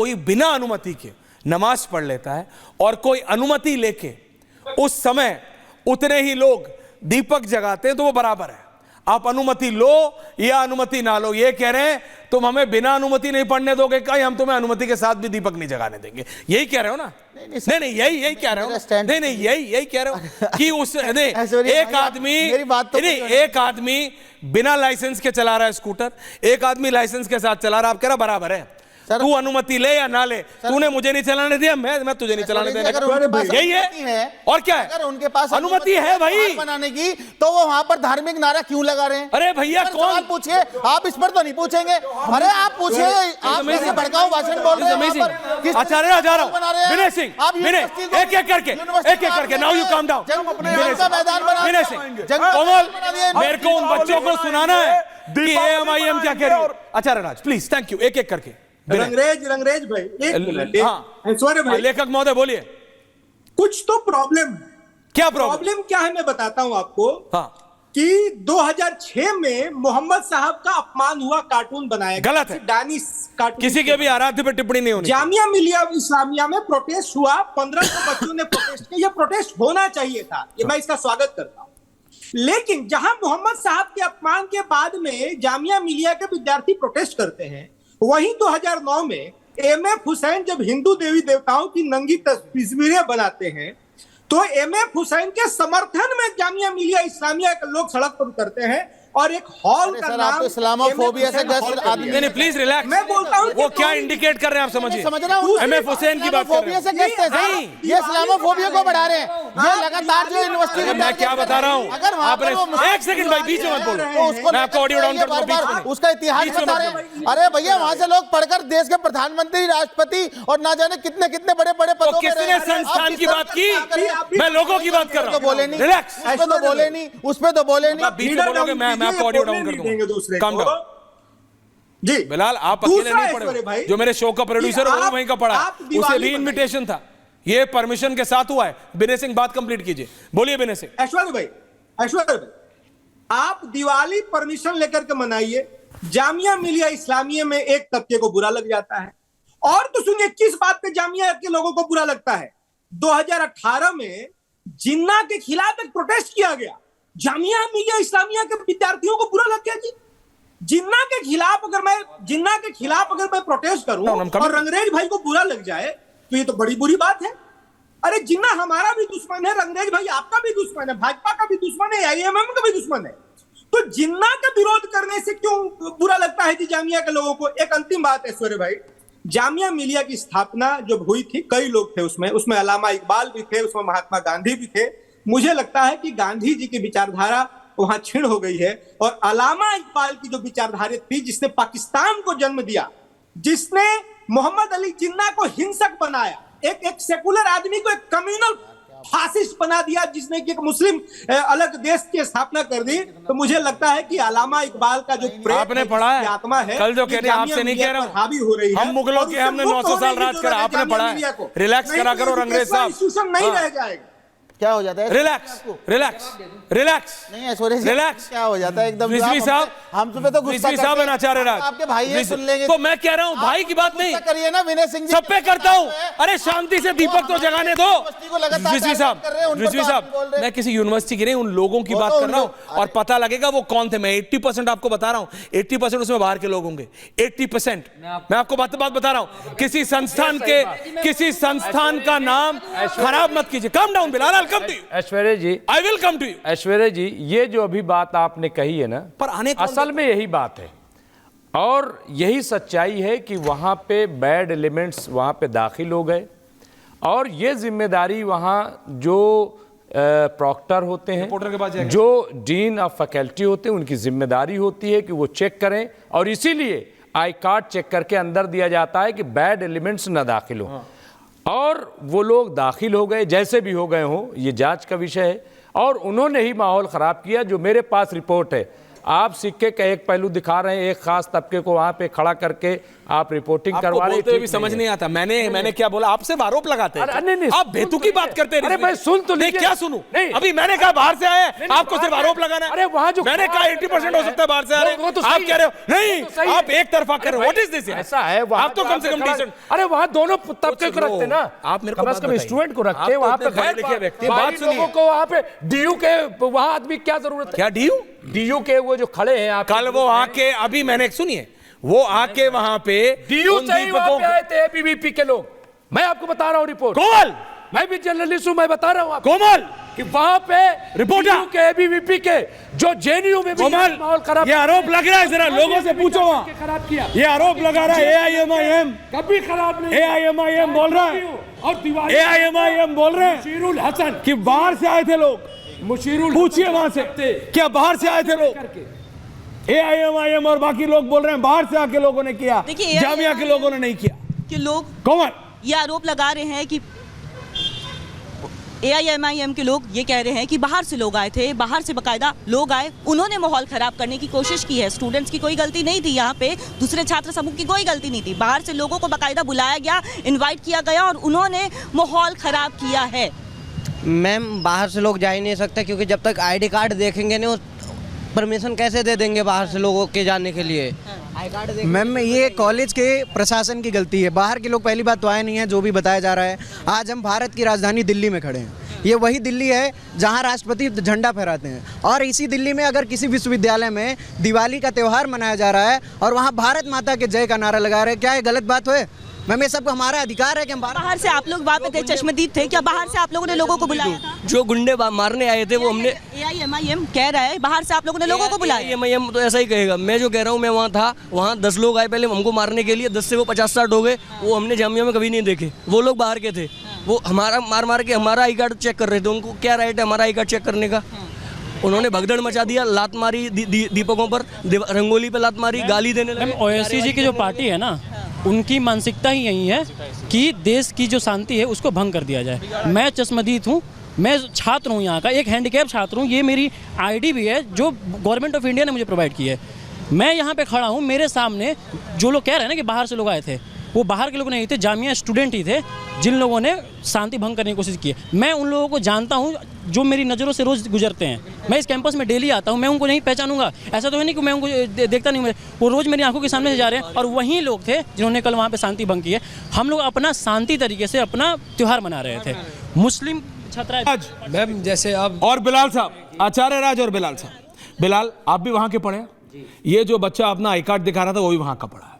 कोई बिना अनुमति के नमाज पढ़ लेता है और कोई अनुमति लेके उस समय उतने ही लोग दीपक जगाते हैं तो वो बराबर है। आप अनुमति लो या अनुमति ना लो, ये कह रहे हैं तुम हमें बिना अनुमति नहीं पढ़ने दोगे, कहीं हम तुम्हें अनुमति के साथ भी दीपक नहीं जगाने देंगे, यही कह रहे हो ना? नहीं, यही कह रहे हो। नहीं, यही कह रहे हो कि उस एक आदमी बिना लाइसेंस के चला रहा है स्कूटर, एक आदमी लाइसेंस के साथ चला रहा है, आप कह रहे बराबर है। तू अनुमति ले या ना ले, तूने मुझे नहीं चलाने दिया, मैं तुझे नहीं चलाने देगा, यही है। और क्या है? अगर उनके पास अनुमति है भाई बनाने की, तो वो वहां पर धार्मिक नारा क्यों लगा रहे हैं? अरे भैया कौन पूछिए, आप इस पर तो नहीं पूछेंगे। अरे आप पूछिए, आप ऐसे भड़काऊ भाषण बोल रहे हैं। आचार्य जा रहा हूं, विनय सिंह, एक एक करके now you calm down. Vinay Singh, कोमल, मेरे को उन बच्चों को सुनाना है कि AMIM क्या कह रही है। आचार्य राज प्लीज, थैंक यू, एक एक करके। रंगरेज भाई, एक मिनट। ऐश्वर्य भाई, लेखक महोदय बोलिए। कुछ तो प्रॉब्लम, क्या प्रॉब्लम क्या है मैं बताता हूं आपको। हाँ, कि 2006 में मोहम्मद साहब का अपमान हुआ, कार्टून बनाया गलत है, दानिश कार्टून, किसी के भी आराध्य पे टिप्पणी नहीं होनी। जामिया मिलिया इस्लामिया में प्रोटेस्ट हुआ, 1500 बच्चों ने प्रोटेस्ट किया। यह प्रोटेस्ट होना चाहिए था, ये मैं इसका स्वागत करता हूं। लेकिन जहां मोहम्मद साहब के अपमान के बाद में जामिया मिलिया के विद्यार्थी प्रोटेस्ट करते हैं, वहीं 2009 में MF हुसैन जब हिंदू देवी देवताओं की नंगी तस्वीरें बनाते हैं, तो MF हुसैन के समर्थन में जामिया मिलिया इस्लामिया के लोग सड़क पर उतरते हैं और एक हॉल का नाम इस्लामोफोबिया से ग्रस्त आदमी। नहीं, प्लीज रिलैक्स, मैं बोलता हूं वो क्या इंडिकेट कर रहे हैं आप समझिए। MF हुसैन की बात कर रहे हैं, ये इस्लामोफोबिया को बढ़ा रहे हैं। ये लगातार जो यूनिवर्सिटी, मैं क्या बता रहा हूँ, आपने एक सेकंड भाई बीच में मत बोलो, मैं आपको ऑडियो डाउन कर दूंगा, उसका इतिहास बता रहे हैं। अरे भैया, वहां से लोग पढ़कर देश के प्रधानमंत्री, राष्ट्रपति और ना जाने कितने कितने बड़े बड़े पदों पे रहे। किसने संस्थान की बात की? मैं लोगों की बात कर रहा हूँ। बोले नहीं, रिलैक्स, उस पे तो बोले नहीं, उस पे तो बोले नहीं। बीच में बोलोगे मैं आपको ऑडियो डाउन कर दूंगा। काम डाउन जी। बिलाल, आप अकेले नहीं पढ़े, जो मेरे शो का प्रोड्यूसर है वो वहीं का पढ़ा, उसे भी इनविटेशन था, ये परमिशन के साथ हुआ है। विनय सिंह बात कंप्लीट कीजिए, बोलिए विनय सिंह। ऐश्वर्य भाई, आप दिवाली परमिशन लेकर के मनाइए, जामिया मिलिया इस्लामिया में एक तबके को बुरा लग जाता है। और तो सुनिए किस बात पे जामिया के लोगों को बुरा लगता है। 2018 में जिन्ना के खिलाफ एक प्रोटेस्ट किया गया, जामिया मिलिया इस्लामिया के विद्यार्थियों को बुरा लग गया जी। जिन्ना के खिलाफ अगर मैं प्रोटेस्ट करूं और रंगरेज भाई को बुरा लग जाए तो ये तो बड़ी बुरी बात है। अरे जिन्ना हमारा भी दुश्मन है, रंगरेज भाई आपका भी दुश्मन है, भाजपा का भी दुश्मन है, AIMM का भी दुश्मन है, तो जिन्ना का विरोध करने से क्यों बुरा लगता है जी जामिया के लोगों को। एक अंतिम बात है ऐश्वर्य भाई, जामिया मिलिया की स्थापना जब हुई थी, कई लोग थे उसमें अल्लामा इकबाल भी थे, उसमें महात्मा गांधी भी थे। मुझे लगता है कि गांधी जी की विचारधारा वहां छीण हो गई है और अल्लामा इकबाल की जो विचारधारा थी, जिसने पाकिस्तान को जन्म दिया, जिसने मोहम्मद अली जिन्ना को हिंसक बनाया, एक सेकुलर आदमी को एक कम्युनल फासिस्ट बना दिया, जिसने कि एक मुस्लिम अलग देश की स्थापना कर दी, तो मुझे लगता है कि अल्लामा इकबाल का जो आपने पढ़ा है, आत्मा है, कल जो कह रहे हैं आपसे नहीं कह रहा हूं, हावी हो रही है। हम मुगलों के हमने 900 साल राज करा, आपने पढ़ा है। रिलैक्स करा करो रंगरेज साहब, नहीं रह जाएगा। क्या हो जाता है? रिलैक्स नहीं ऐश्वर्य, रिलैक्स क्या हो जाता है एकदम? रिजवी साहब, हम पे तो गुस्सा साहब है आचार्य राज, आपके भाई है, सुन लेंगे तो मैं कह रहा हूं भाई की बात नहीं करिए ना। विनय सिंह जी सब पे करता हूं, अरे शांति से दीपक तो जगाने दो। रिजवी साहब, मैं किसी यूनिवर्सिटी की नहीं, उन लोगों की बात कर रहा हूं और पता लगेगा वो कौन थे। मैं 80% आपको बता रहा हूं, 80% उसमें बाहर के लोग होंगे, 80%। मैं आपको बात बता रहा हूं, किसी संस्थान का नाम खराब मत कीजिए। Come down Bilal, I will come to you. Aishwarya ji, I will come to you. Aishwarya ji, ये जो अभी बात आपने कही है ना, पर असल में यही बात है और यही सच्चाई है कि वहाँ पे बैड एलिमेंट्स वहाँ पे दाखिल हो गए और ये जिम्मेदारी वहाँ जो प्रॉक्टर होते हैं, जो डीन ऑफ फैकल्टी होते हैं, उनकी जिम्मेदारी होती है कि वो चेक करें और इसीलिए आई कार्ड चेक करके अंदर दिया जाता है कि बैड एलिमेंट्स ना दाखिल हो। और वो लोग दाखिल हो गए, जैसे भी हो गए हों, ये जांच का विषय है और उन्होंने ही माहौल ख़राब किया। जो मेरे पास रिपोर्ट है, आप सिक्के का एक पहलू दिखा रहे हैं, एक ख़ास तबके को वहाँ पे खड़ा करके आप रिपोर्टिंग आपको करवा रहे बोलते हुए भी समझ नहीं आता। मैंने क्या बोला? आप सिर्फ आरोप लगाते हैं। अरे नहीं, आप बेतुकी बात करते हैं। अरे भाई सुन तो नहीं, लीजिए। क्या सुनूं? नहीं। अभी मैंने कहा बाहर से आए हैं, आपको सिर्फ आरोप लगाना है। अरे वहाँ जो मैंने कहा 80% हो सकता है बाहर से आ रहे वो तो हैं। आप सही कह रहे हो है। नहीं, वो तो सही है। आप एक तरफा कर रहे हो। What is this? ऐसा है वहाँ आप तो कम से कम decent- अरे वहाँ दोनों तबके को रखते ना, आप मेरे को कम बात से कम बताइए। स्टूडेंट को आप रखते, तो वहाँ पे इतने पढ़े लिखे व्यक्ति हैं, बाहरी बात सुनिए। लोगों को वहाँ पे डीयू के वहाँ आदमी क्या जरूरत है? क्या डीयू? डीयू के वो जो खड़े हैं आप कल वो आके, अभी मैंने सुनिए, वो आके वहां पे डीयू उन से ही वहाँ दीपकों पे आए थे एबीवीपी के लोग। मैं आपको बता रहा हूँ रिपोर्ट, कोमल, मैं भी जर्नलिस्ट हूँ, मैं बता रहा हूँ आपको कोमल, कि वहाँ पे रिपोर्टर DU के एबीवीपी के जो जेएनयू में भी कोमल, माहौल खराब, ये आरोप लग रहा है, जरा लोगों से पूछो वहां। खराब किया, ये आरोप लगा रहा है AIMIM, कभी खराब नहीं, AIMIM बोल रहा है, और दिवाली AIMIM बोल रहे हैं मुशीरुल हसन, कि बाहर से आए थे लोग। मुशीरुल पूछिए वहां से, क्या बाहर से आए थे लोग? AIMIM और बाकी लोग बोल रहे हैं बाहर से आके लोगों ने किया, देखिए, जामिया के लोगों ने नहीं किया। कि लोग कोमल, ये आरोप लगा रहे हैं कि AIMIM के लोग ये कह रहे हैं कि बाहर से लोग आए थे, बाहर से बकायदा लोग आए, उन्होंने माहौल खराब करने की कोशिश की है। स्टूडेंट्स की कोई गलती नहीं थी, यहाँ पे दूसरे छात्र समूह की कोई गलती नहीं थी। बाहर से लोगों को बकायदा बुलाया गया, इनवाइट किया गया और उन्होंने माहौल खराब किया है। मैम बाहर से लोग जा ही नहीं सकते, क्योंकि जब तक आईडी कार्ड देखेंगे नहीं, परमिशन कैसे दे देंगे बाहर से लोगों के जाने के लिए? आई कार्ड मैम ये कॉलेज के प्रशासन की गलती है। बाहर के लोग पहली बात तो आए नहीं है, जो भी बताया जा रहा है। आज हम भारत की राजधानी दिल्ली में खड़े हैं। ये वही दिल्ली है जहां राष्ट्रपति झंडा फहराते हैं, और इसी दिल्ली में अगर किसी विश्वविद्यालय में दिवाली का त्यौहार मनाया जा रहा है और वहां भारत माता के जय का नारा लगा रहे हैं, क्या ये गलत बात है? मैम ये सब हमारा अधिकार है कि हम बाहर से आप लोग वहाँ पे थे, चश्मदीद थे, क्या बाहर से आप लोगों ने लोगों को बुलाया था? जो गुंडे मारने आए थे वो हमने AIMIM कह रहा है बाहर से आप लोगों ने लोगों को बुलाया। AIMIM तो ऐसा ही कहेगा। मैं जो कह रहा हूँ, मैं वहाँ था, वहाँ 10 लोग आए पहले हमको मारने के लिए, 10 से वो 50-60 हो गए। वो हमने जामिया में कभी नहीं देखे। वो लोग बाहर के थे, वो हमारा मार के हमारा आई कार्ड चेक कर रहे थे। उनको क्या राइट है हमारा आई कार्ड चेक करने का? उन्होंने भगदड़ मचा दिया, लात मारी दीपकों पर, रंगोली पे लात मारी, गाली देने लगे। ओवैसी जी की जो पार्टी है ना, उनकी मानसिकता ही यही है कि देश की जो शांति है उसको भंग कर दिया जाए। मैं चश्मदीद हूँ, मैं छात्र हूँ, यहाँ का एक हैंडीकैप छात्र हूँ। ये मेरी आईडी भी है जो गवर्नमेंट ऑफ इंडिया ने मुझे प्रोवाइड की है। मैं यहाँ पे खड़ा हूँ, मेरे सामने जो लोग कह रहे हैं ना कि बाहर से लोग आए थे, वो बाहर के लोग नहीं थे, जामिया स्टूडेंट ही थे जिन लोगों ने शांति भंग करने की कोशिश की है। मैं उन लोगों को जानता हूँ जो मेरी नज़रों से रोज़ गुजरते हैं। मैं इस कैंपस में डेली आता हूँ, मैं उनको नहीं पहचानूंगा? ऐसा तो है नहीं कि मैं उनको देखता नहीं, वो रोज़ मेरी आंखों के सामने से जा रहे हैं। और वही लोग थे जिन्होंने कल वहाँ पे शांति भंग की है। हम लोग अपना शांति तरीके से अपना त्यौहार मना रहे थे। मुस्लिम छात्र मैम जैसे अब और बिलाल साहब, आचार्य राज और बिलाल साहब, बिलाल आप भी वहां के पढ़े? ये जो बच्चा अपना आई कार्ड दिखा रहा था वो भी वहां का पढ़ा है।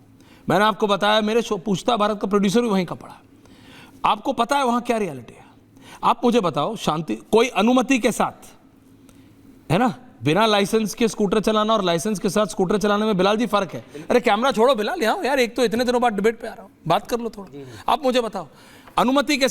मैंने आपको बताया, मेरे शो पूछता भारत का प्रोड्यूसर भी वहीं का पढ़ा है। आपको पता है वहां क्या रियलिटी है? आप मुझे बताओ, शांति कोई अनुमति के साथ, है ना, बिना लाइसेंस के स्कूटर चलाना और लाइसेंस के साथ स्कूटर चलाने में बिलाल जी फर्क है। अरे कैमरा छोड़ो बिलाल, यहाँ यार, एक तो इतने दिनों बाद डिबेट पे आ रहा हूँ, बात कर लो थोड़ा। आप मुझे बताओ, अनुमति के